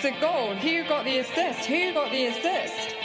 It's a goal. Who got the assist? Who got the assist?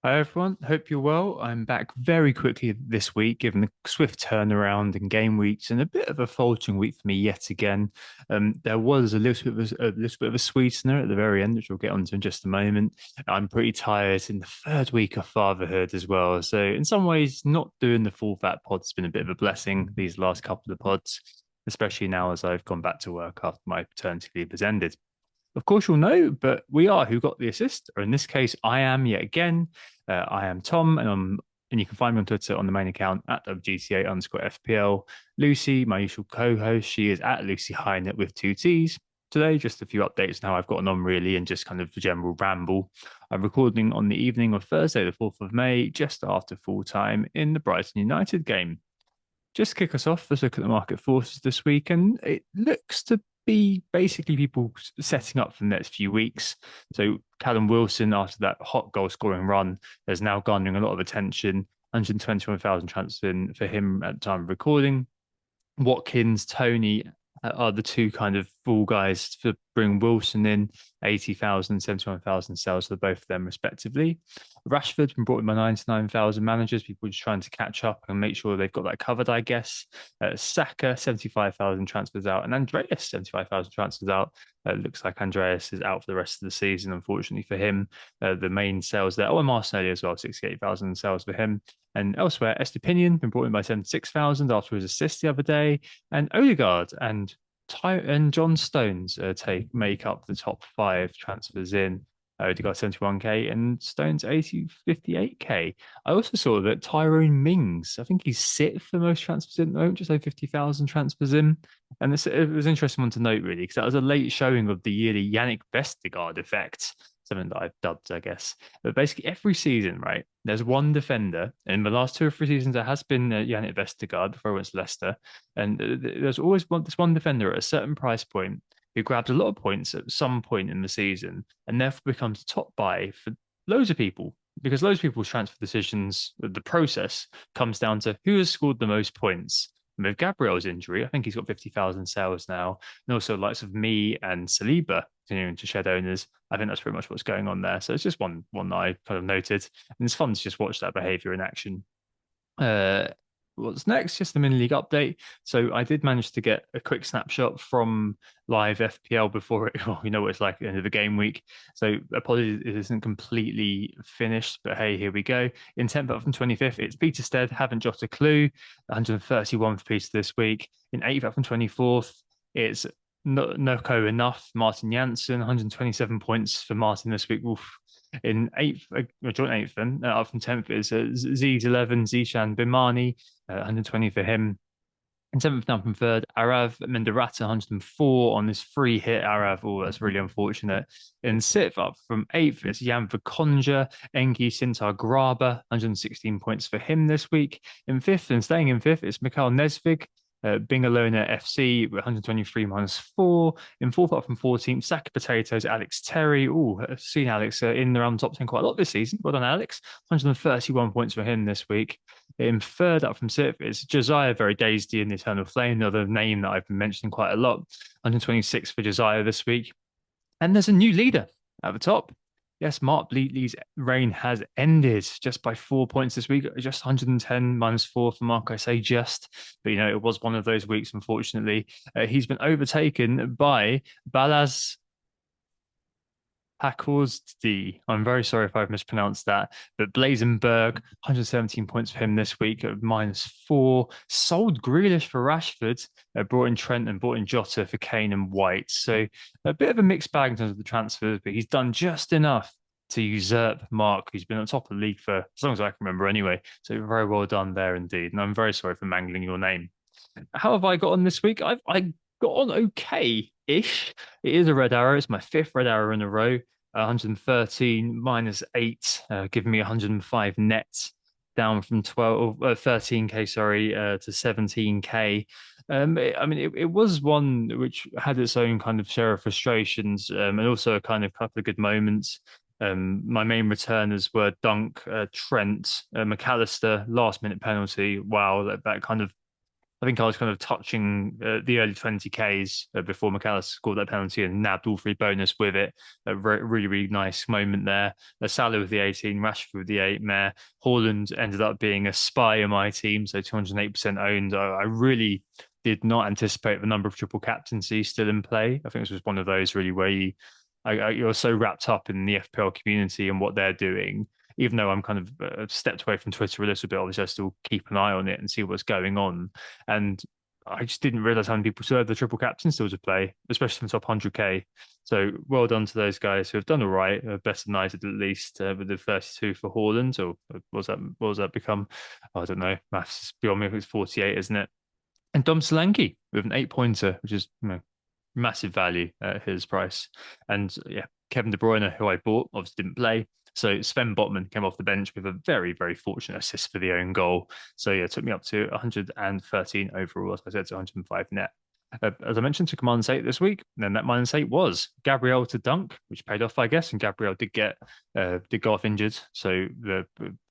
Hi everyone, hope you're well. I'm back very quickly this week, given the swift turnaround in game weeks and a bit of a faltering week for me yet again. There was a little bit of a sweetener at the very end, which we'll get onto in just a moment. I'm pretty tired in the third week of fatherhood as well, so in some ways, not doing the full fat pod has been a bit of a blessing these last couple of pods, especially now as I've gone back to work after my paternity leave has ended. Of course, you'll know, but we are who got the assist, or in this case, I am yet again. I am Tom, and you can find me on Twitter on the main account at WGTA underscore FPL. Lucy, my usual co-host, she is at Lucy Hynett with two T's. Today, just a few updates on how I've gotten on really, and just kind of a general ramble. I'm recording on the evening of Thursday, the 4th of May, just after full time in the Brighton United game. Just to kick us off, let's look at the market forces this week, and it looks to be basically people setting up for the next few weeks. So Callum Wilson, after that hot goal scoring run, is now garnering a lot of attention. 121,000 transfers in for him at the time of recording. Watkins, Tony are the two kind of fall guys to bring Wilson in, 80,000, 71,000 sales for both of them, respectively. Rashford's been brought in by 99,000 managers, people just trying to catch up and make sure they've got that covered, I guess. Saka, 75,000 transfers out, and Andreas, 75,000 transfers out. Looks like Andreas is out for the rest of the season, unfortunately for him. The main sales there. Oh, and Martinelli as well, 68,000 sales for him. And elsewhere, Estepinian been brought in by 76,000 after his assist the other day, and Odegaard and John Stones make up the top five transfers in. Odegaard 71k and Stones 58k. I also saw that Tyrone Mings, I think he's sixth for most transfers in at the moment, just over 50,000 transfers in. And it was an interesting one to note, really, because that was a late showing of the yearly Yannick Vestergaard effect, something that I've dubbed, I guess. But basically, every season, right, there's one defender. In the last 2 or 3 seasons, there has been Yannick Vestergaard before I went to Leicester. And there's always this one defender at a certain price point who grabs a lot of points at some point in the season and therefore becomes a top buy for loads of people. Because loads of people's transfer decisions, the process comes down to who has scored the most points. And with Gabriel's injury, I think he's got 50,000 sales now. And also, likes of me and Saliba continuing to shed owners. I think that's pretty much what's going on there. So it's just one that I kind of noted. And it's fun to just watch that behavior in action. Uh, what's next? Just the mini league update. So I did manage to get a quick snapshot from live FPL before it. Well, you know what it's like at the end of the game week. So apologies, it isn't completely finished, but hey, here we go. In 10th up from 25th, it's Peter Stead, haven't jot a clue. 131 for Peter this week. In 8th up from 24th, it's Noko enough. Martin Janssen, 127 points for Martin this week. Oof. In eighth, joint eighth, then up from 10th is Z's 11, Zishan Bimani, 120 for him. In 7th down from 3rd, Arav Mendarata, 104 on this free hit. Arav, oh, that's really unfortunate. In 6th, up from 8th, it's Jan Verkonja, Enki Sintar Graba, 116 points for him this week. In 5th, and staying in 5th, it's Mikhail Nesvig, Bingalona FC with 123 minus 4. In 4th up from 14th, Sack Potatoes, Alex Terry. Oh, I've seen Alex in around the top 10 quite a lot this season. Well done, Alex. 131 points for him this week. In 3rd up from 6th, it's Josiah Very Dazed in the Eternal Flame, another name that I've been mentioning quite a lot. 126 for Josiah this week. And there's a new leader at the top. Yes, Mark Bleatley's reign has ended just by 4 points this week. Just 110 minus 4 for Mark. I say just, but it was one of those weeks, unfortunately. He's been overtaken by Balaz Hakorsdi. I'm very sorry if I've mispronounced that, but Blazenberg, 117 points for him this week at minus 4. Sold Grealish for Rashford, brought in Trent and brought in Jota for Kane and White. So a bit of a mixed bag in terms of the transfers, but he's done just enough to usurp Mark, who's been on top of the league for as long as I can remember anyway. So very well done there indeed. And I'm very sorry for mangling your name. How have I got on this week? I got on okay-ish. It is a red arrow. It's my 5th red arrow in a row. 113 minus 8, giving me 105 net, down from 13k, sorry, to 17k. It was one which had its own kind of share of frustrations, and also a kind of couple of good moments. My main returners were Dunk, Trent, McAllister, last minute penalty. Wow, that kind of I think I was kind of touching the early 20Ks before McAllister scored that penalty and nabbed all three bonus with it. A really, really nice moment there. Salah with the 18, Rashford with the 8, Mayor. Haaland ended up being a spy in my team, so 208% owned. I really did not anticipate the number of triple captaincy still in play. I think this was one of those really where you're so wrapped up in the FPL community and what they're doing even though I'm kind of stepped away from Twitter a little bit, obviously I still keep an eye on it and see what's going on. And I just didn't realize how many people still have the triple captain still to play, especially from top 100K. So well done to those guys who have done all right, better than at least with the 32 for Haaland, or what was that become? I don't know. Maths is beyond me. It's 48, isn't it? And Dom Solanke with an 8 pointer, which is massive value at his price. And yeah, Kevin De Bruyne, who I bought, obviously didn't play. So Sven Botman came off the bench with a very, very fortunate assist for the own goal. So yeah, it took me up to 113 overall, as I said, to 105 net. As I mentioned, to Command 8 this week, then that minus 8 was Gabriel to Dunk, which paid off, I guess, and Gabriel did go off injured, so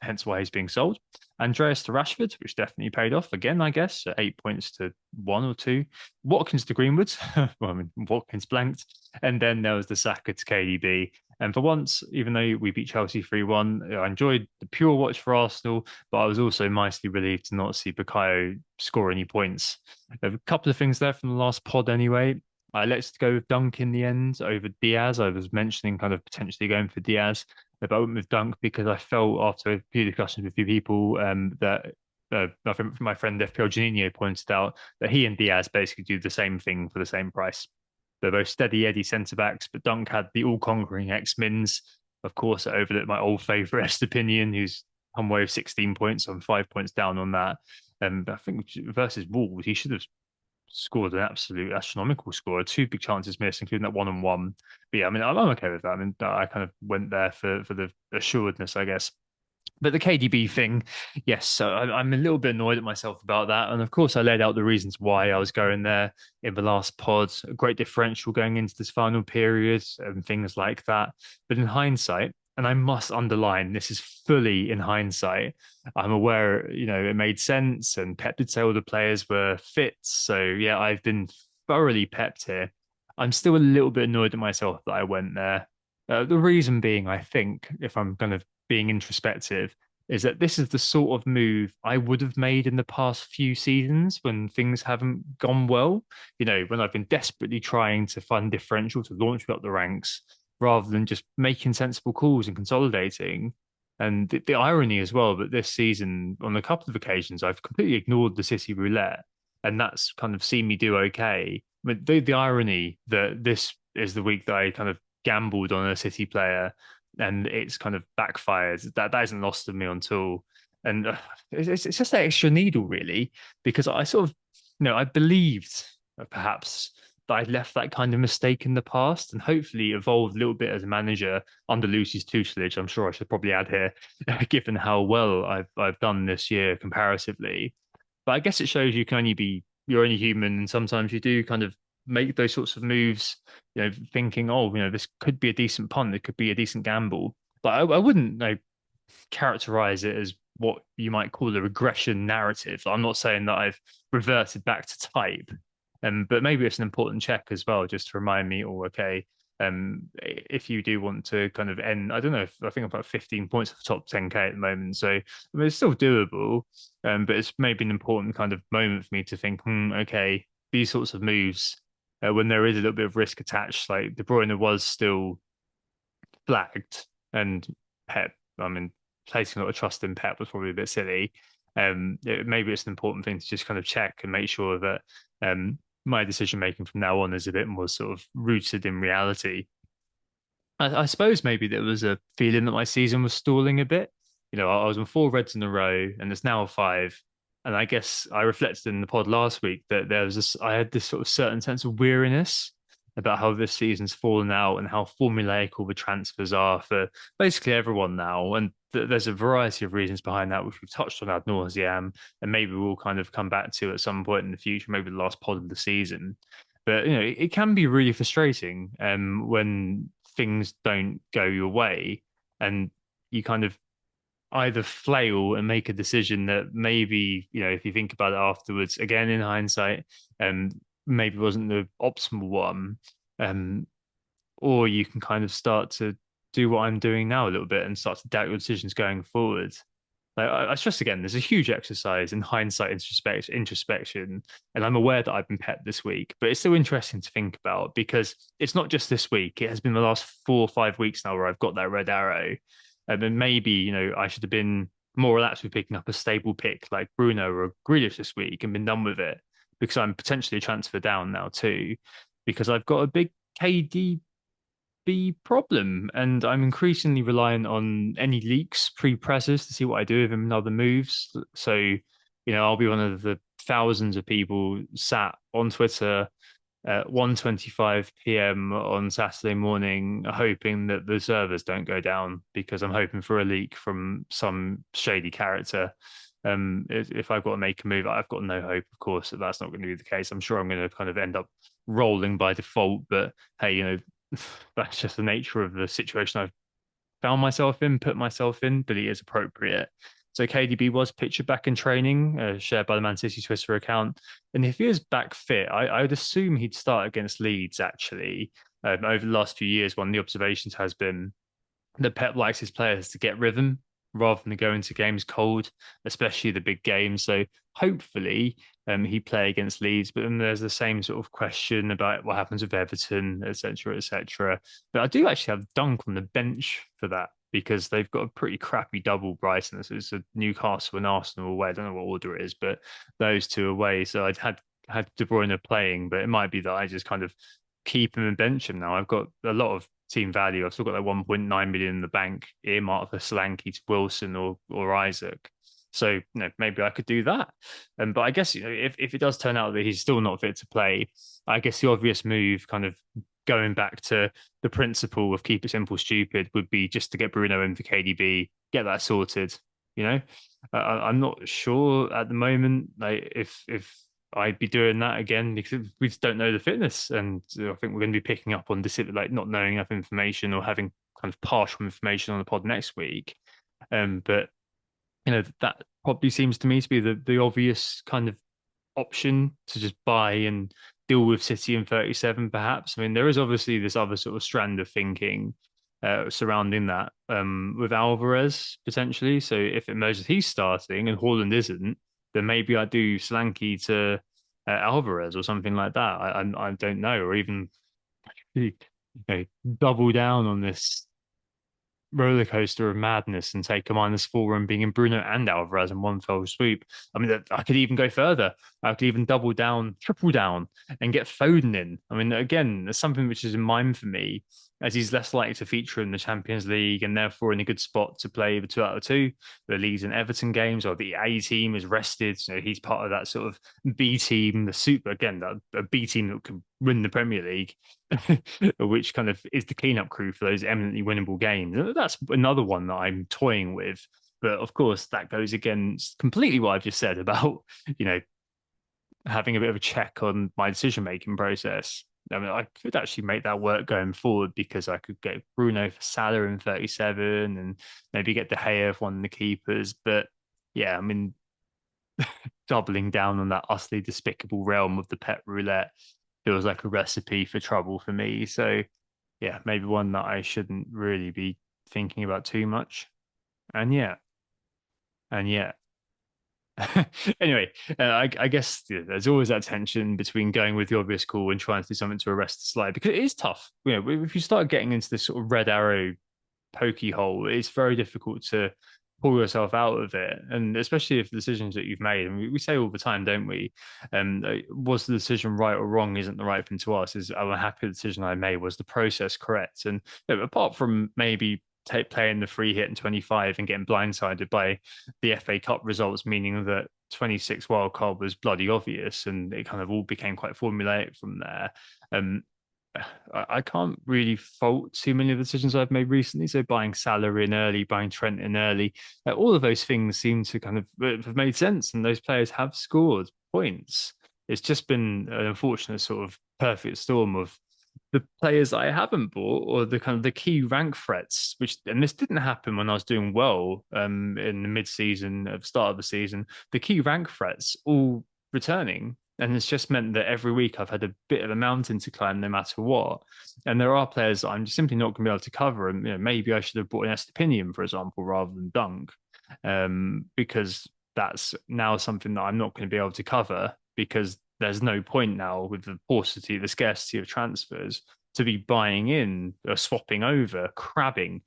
hence why he's being sold. Andreas to Rashford, which definitely paid off again, I guess, 8 points to 1 or 2. Watkins to Greenwood, well, I mean Watkins blanked, and then there was the Saka to KDB. And for once, even though we beat Chelsea 3-1, I enjoyed the pure watch for Arsenal, but I was also mightily relieved to not see Bukayo score any points. A couple of things there from the last pod anyway. Let's go with Dunk in the end over Diaz. I was mentioning kind of potentially going for Diaz, but I went with Dunk because I felt after a few discussions with a few people that my friend FPL Janino pointed out that he and Diaz basically do the same thing for the same price. They're both steady Eddie centre backs, but Dunk had the all conquering X Mins. Of course, I overlooked my old favourite Estepinian, who's come away with 16 points. I'm 5 points down on that. And I think versus Wolves, he should have scored an absolute astronomical score. Two big chances missed, including that 1-on-1. But yeah, I mean, I'm okay with that. I mean, I kind of went there for the assuredness, I guess. But the KDB thing, yes, so I'm a little bit annoyed at myself about that. And of course, I laid out the reasons why I was going there in the last pod. A great differential going into this final period and things like that. But in hindsight, and I must underline, this is fully in hindsight. I'm aware, it made sense, and Pep did say all the players were fit. So yeah, I've been thoroughly pepped here. I'm still a little bit annoyed at myself that I went there. The reason being, I think, if I'm kind of being introspective, is that this is the sort of move I would have made in the past few seasons when things haven't gone well. When I've been desperately trying to find differential to launch me up the ranks rather than just making sensible calls and consolidating. And the irony as well that this season, on a couple of occasions, I've completely ignored the City roulette, and that's kind of seen me do okay. But the irony that this is the week that I kind of gambled on a City player and it's kind of backfired. That isn't lost on me until, and it's just that extra needle really, because I sort of, I believed perhaps that I'd left that kind of mistake in the past and hopefully evolved a little bit as a manager under Lucy's tutelage. I'm sure I should probably add here, given how well I've done this year comparatively. But I guess it shows you're only human, and sometimes you do kind of make those sorts of moves, thinking, oh, this could be a decent punt, it could be a decent gamble. But I wouldn't characterize it as what you might call a regression narrative. I'm not saying that I've reverted back to type, but maybe it's an important check as well, just to remind me, oh, okay, if you do want to kind of end, I don't know, I think about 15 points of the top 10K at the moment. So I mean, it's still doable, but it's maybe an important kind of moment for me to think, okay, these sorts of moves, when there is a little bit of risk attached, like De Bruyne was still flagged, and Pep, I mean, placing a lot of trust in Pep was probably a bit silly. Maybe it's an important thing to just kind of check and make sure that my decision making from now on is a bit more sort of rooted in reality. I suppose maybe there was a feeling that my season was stalling a bit. I was on 4 reds in a row, and it's now 5. And I guess I reflected in the pod last week that I had this sort of certain sense of weariness about how this season's fallen out and how formulaic all the transfers are for basically everyone now. And there's a variety of reasons behind that, which we've touched on ad nauseam, and maybe we'll kind of come back to at some point in the future, maybe the last pod of the season. But it can be really frustrating when things don't go your way, and you kind of either flail and make a decision that maybe, if you think about it afterwards, again in hindsight, maybe wasn't the optimal one, um, or you can kind of start to do what I'm doing now a little bit and start to doubt your decisions going forward. Like I stress again, there's a huge exercise in hindsight introspection, and I'm aware that I've been pet this week, but it's still interesting to think about because it's not just this week. It has been the last 4 or 5 weeks now where I've got that red arrow, and maybe I should have been more relaxed with picking up a stable pick like Bruno or Grealish this week and been done with it because I'm potentially a transfer down now too, because I've got a big KD problem, and I'm increasingly reliant on any leaks pre-presses to see what I do with him and other moves. So, I'll be one of the thousands of people sat on Twitter at 1:25 p.m. on Saturday morning, hoping that the servers don't go down because I'm hoping for a leak from some shady character. If I've got to make a move, I've got no hope, of course, that that's not going to be the case. I'm sure I'm going to kind of end up rolling by default, but hey, that's just the nature of the situation I've found myself in, put myself in, but it is appropriate. So KDB was pictured back in training, shared by the Man City Twitter account. And if he is back fit, I would assume he'd start against Leeds, actually. Over the last few years, one of the observations has been that Pep likes his players to get rhythm rather than go into games cold, especially the big games. So hopefully he play against Leeds, but then there's the same sort of question about what happens with Everton, etc., etc. But I do actually have Dunk on the bench for that because they've got a pretty crappy double Brighton. So it's a Newcastle and Arsenal away. I don't know what order it is, but those two away. So I'd had De Bruyne playing, but it might be that I just kind of keep him and bench him now. I've got a lot of team value. I've still got like 1.9 million in the bank earmarked for Solanke to Wilson or Isaac. So maybe I could do that. But I guess if it does turn out that he's still not fit to play, I guess the obvious move, kind of going back to the principle of keep it simple, stupid, would be just to get Bruno in for KDB, get that sorted. You know, I'm not sure at the moment, like if I'd be doing that again because we just don't know the fitness, and I think we're going to be picking up on this, like not knowing enough information or having kind of partial information on the pod next week. But that probably seems to me to be the obvious kind of option to just buy and deal with City in 37, perhaps. I mean, there is obviously this other sort of strand of thinking surrounding that with Alvarez potentially. So if it emerges he's starting and Haaland isn't, then maybe I do Solanke to Alvarez or something like that. I don't know, or even double down on this roller coaster of madness and take a -4 and being in Bruno and Alvarez in one fell swoop. I mean, I could even go further. I could even double down, triple down, and get Foden in. I mean, again, there's something which is in mind for me, as he's less likely to feature in the Champions League and therefore in a good spot to play the 2 out of 2, the Leeds and Everton games, or the A team is rested. So he's part of that sort of B team, the super, again, that a B team that could win the Premier League, which kind of is the cleanup crew for those eminently winnable games. That's another one that I'm toying with. But of course, that goes against completely what I've just said about, you know, having a bit of a check on my decision making process. I mean, I could actually make that work going forward because I could get Bruno for Salah in 37 and maybe get De Gea for one of the keepers. But yeah, I mean, doubling down on that utterly despicable realm of the pet roulette feels like a recipe for trouble for me. So yeah, maybe one that I shouldn't really be thinking about too much. And yeah, and yeah. Anyway, I guess there's always that tension between going with the obvious call and trying to do something to arrest the slide because it is tough. If you start getting into this sort of red arrow pokey hole, it's very difficult to pull yourself out of it. And especially if the decisions that you've made, and we say all the time, don't we? Was the decision right or wrong isn't the right thing to ask. Is I'm happy the decision I made, was the process correct? And apart from maybe playing the free hit in 25 and getting blindsided by the FA Cup results, meaning that 26 wild card was bloody obvious and it kind of all became quite formulaic from there. Um, I can't really fault too many of the decisions I've made recently. So buying Salah in early, buying Trent in early, all of those things seem to kind of have made sense, and those players have scored points. It's just been an unfortunate sort of perfect storm of the players I haven't bought or the kind of the key rank threats, which and this didn't happen when I was doing well in the mid-season at the start of the season, the key rank threats all returning. And it's just meant that every week I've had a bit of a mountain to climb no matter what. And there are players that I'm just simply not going to be able to cover. And maybe I should have bought an Estepinian, for example, rather than Dunk, because that's now something that I'm not going to be able to cover because there's no point now with the paucity, the scarcity of transfers to be buying in or swapping over, crabbing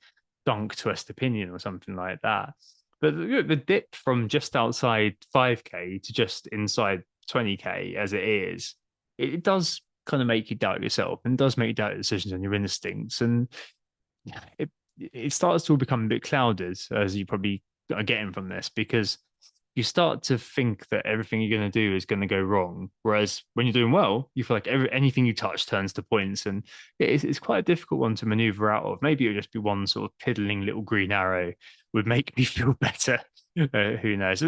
Dunk to Estepinian or something like that. But the dip from just outside 5K to just inside 20K as it is, it does kind of make you doubt yourself and does make you doubt your decisions and your instincts. And it it starts to become a bit clouded, as you probably are getting from this, because you start to think that everything you're going to do is going to go wrong. Whereas when you're doing well, you feel like anything you touch turns to points, and it's quite a difficult one to maneuver out of. Maybe it would just be one sort of piddling little green arrow would make me feel better. Who knows?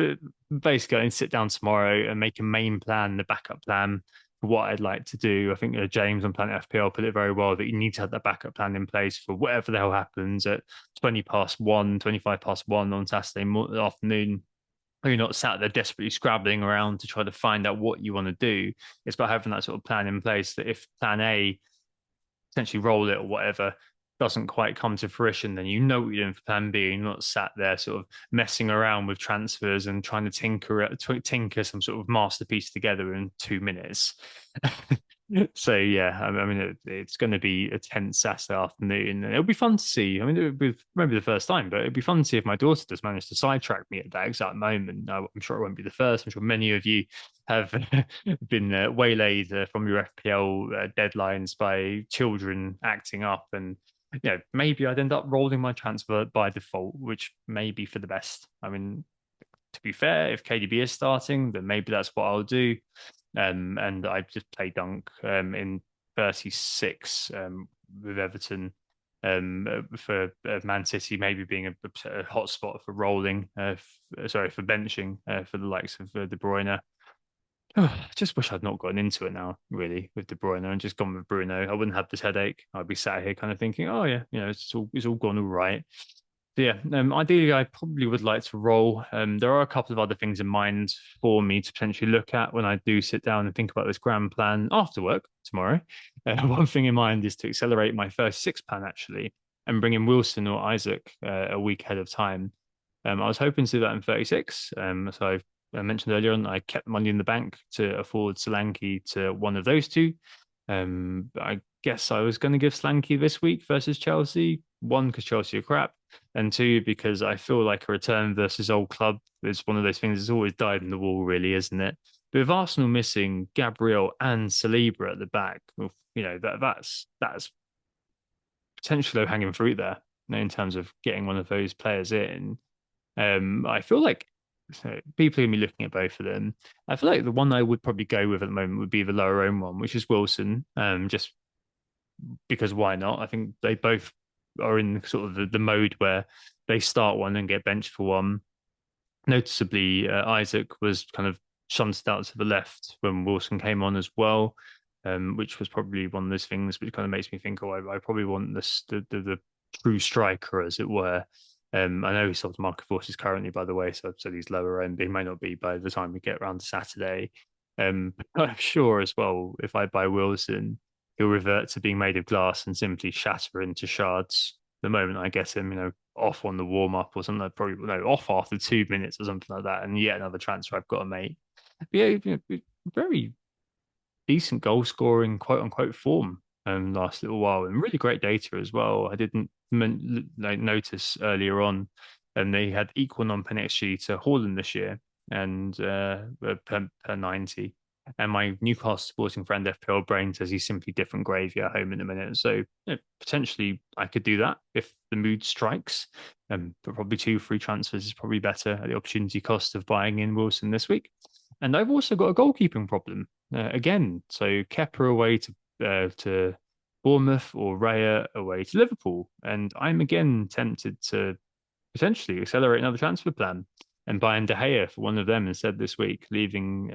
Basically, I need to sit down tomorrow and make a main plan, the backup plan for what I'd like to do. I think James on Planet FPL put it very well that you need to have that backup plan in place for whatever the hell happens at 20 past one, 25 past one on Saturday afternoon. You're not sat there desperately scrabbling around to try to find out what you want to do. It's about having that sort of plan in place that if plan A, essentially roll it or whatever, doesn't quite come to fruition, then you know what you're doing for plan B. You're not sat there sort of messing around with transfers and trying to tinker some sort of masterpiece together in 2 minutes. So yeah, I mean, it's going to be a tense Saturday afternoon, and it'll be fun to see. I mean, it'll be maybe the first time, but it'll be fun to see if my daughter does manage to sidetrack me at that exact moment. I'm sure it won't be the first. I'm sure many of you have been waylaid from your FPL deadlines by children acting up, and maybe I'd end up rolling my transfer by default, which may be for the best. I mean, to be fair, if KDB is starting, then maybe that's what I'll do. And I just play Dunk in 36 with Everton for Man City maybe being a hot spot for rolling, sorry, for benching for the likes of De Bruyne. I just wish I'd not gotten into it now, really, with De Bruyne and just gone with Bruno. I wouldn't have this headache. I'd be sat here kind of thinking, oh yeah, it's all gone all right. So yeah, ideally, I probably would like to roll. There are a couple of other things in mind for me to potentially look at when I do sit down and think about this grand plan after work tomorrow. One thing in mind is to accelerate my first six plan actually, and bring in Wilson or Isaac a week ahead of time. I was hoping to do that in 36. I mentioned earlier on, I kept money in the bank to afford Solanke to one of those two. I guess I was going to give Solanke this week versus Chelsea. One, because Chelsea are crap, and two, because I feel like a return versus old club is one of those things that's always died in the wall, really, isn't it? But with Arsenal missing Gabriel and Saliba at the back, well, that's potentially low hanging fruit there in terms of getting one of those players in. I feel like people are going to be looking at both of them. I feel like the one I would probably go with at the moment would be the lower own one, which is Wilson. Just because why not? I think they both are in sort of the mode where they start one and get benched for one. Noticeably, Isaac was kind of shunted out to the left when Wilson came on as well, which was probably one of those things which kind of makes me think, oh, I probably want the true striker, as it were. I know he's sold market forces currently, by the way, so he's lower end. He may not be by the time we get around to Saturday. But I'm sure as well, if I buy Wilson, he'll revert to being made of glass and simply shatter into shards the moment I get him, off on the warm up or something. Probably no off after 2 minutes or something like that, and yet another transfer I've got to make. But yeah, very decent goal scoring, quote unquote, form last little while, and really great data as well. I didn't notice earlier on, and they had equal non-pen XG to Haaland this year, and per 90. And my Newcastle sporting friend FPL Brain says he's simply different gravy at home in a minute. So potentially I could do that if the mood strikes. But probably two free transfers is probably better at the opportunity cost of buying in Wilson this week. And I've also got a goalkeeping problem again. So Kepa away to Bournemouth or Raya away to Liverpool, and I'm again tempted to potentially accelerate another transfer plan and buy in De Gea for one of them instead this week, leaving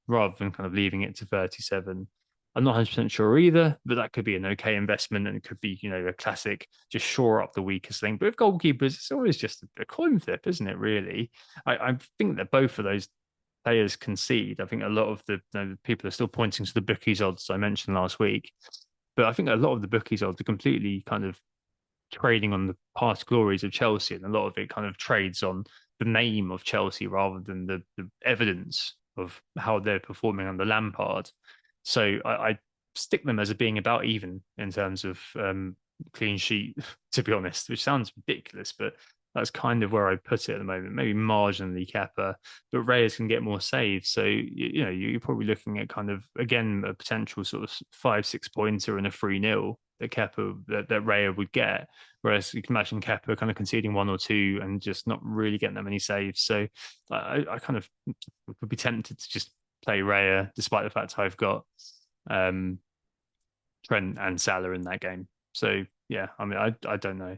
rather than kind of leaving it to 37. I'm not 100% sure either, but that could be an okay investment, and it could be, a classic, just shore up the weakest thing. But with goalkeepers, it's always just a coin flip, isn't it, really? I think that both of those players concede. I think a lot of the people are still pointing to the bookies odds I mentioned last week, but I think a lot of the bookies odds are completely kind of trading on the past glories of Chelsea, and a lot of it kind of trades on the name of Chelsea rather than the evidence of how they're performing under Lampard. So I stick them as being about even in terms of clean sheet, to be honest, which sounds ridiculous, but that's kind of where I put it at the moment. Maybe marginally Kepa, but Reyes can get more saves. So you're probably looking at kind of again a potential sort of 5-6 pointer and a 3-0 that that Raya would get. Whereas you can imagine Kepa kind of conceding one or two and just not really getting that many saves. So I kind of would be tempted to just play Raya, despite the fact I've got um, Trent and Salah in that game. So yeah, I mean, I don't know.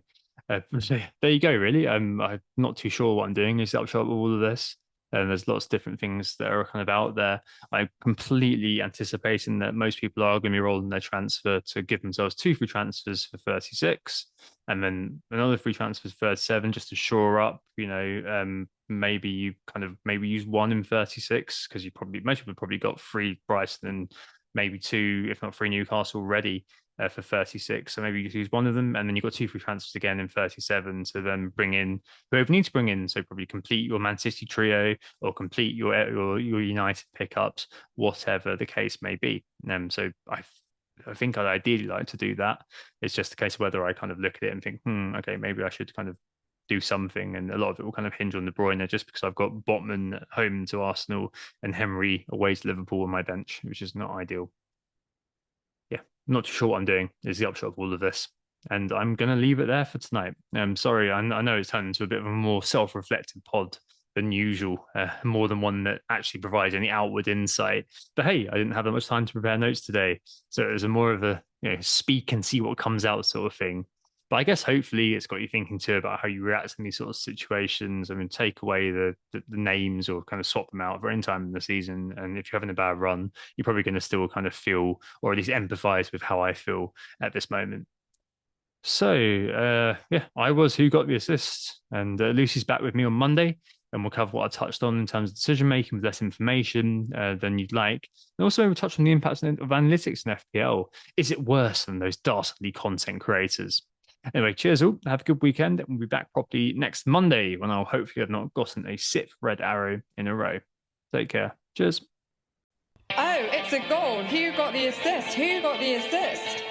So there you go. Really, I'm not too sure what I'm doing. Is the upshot of all of this? And there's lots of different things that are kind of out there. I'm completely anticipating that most people are going to be rolling their transfer to give themselves two free transfers for 36, and then another free transfer for 37, just to shore up. Maybe you kind of maybe use one in 36 because most people probably got free Brighton and maybe two, if not three Newcastle already for 36. So maybe you use one of them, and then you've got two free transfers again in 37 to then bring in whoever you need to bring in. So probably complete your Man City trio or complete your United pickups, whatever the case may be. So I think I'd ideally like to do that. It's just a case of whether I kind of look at it and think, okay, maybe I should kind of do something, and a lot of it will kind of hinge on De Bruyne, just because I've got Botman at home to Arsenal and Henry away to Liverpool on my bench, which is not ideal. Yeah, not too sure what I'm doing is the upshot of all of this. And I'm going to leave it there for tonight. I'm sorry, I know it's turned into a bit of a more self-reflective pod than usual, more than one that actually provides any outward insight. But hey, I didn't have that much time to prepare notes today, so it was a more of a speak and see what comes out sort of thing. But I guess hopefully it's got you thinking too about how you react in these sort of situations. I mean, take away the names or kind of swap them out for any time in the season. And if you're having a bad run, you're probably going to still kind of feel, or at least empathize with how I feel at this moment. So, yeah, I was who got the assist, and Lucy's back with me on Monday, and we'll cover what I touched on in terms of decision making with less information than you'd like. And also, we'll touch on the impacts of analytics in FPL. Is it worse than those dastardly content creators? Anyway, cheers all. Have a good weekend. We'll be back properly next Monday when I'll hopefully have not gotten a sixth red arrow in a row. Take care. Cheers. Oh, it's a goal. Who got the assist? Who got the assist?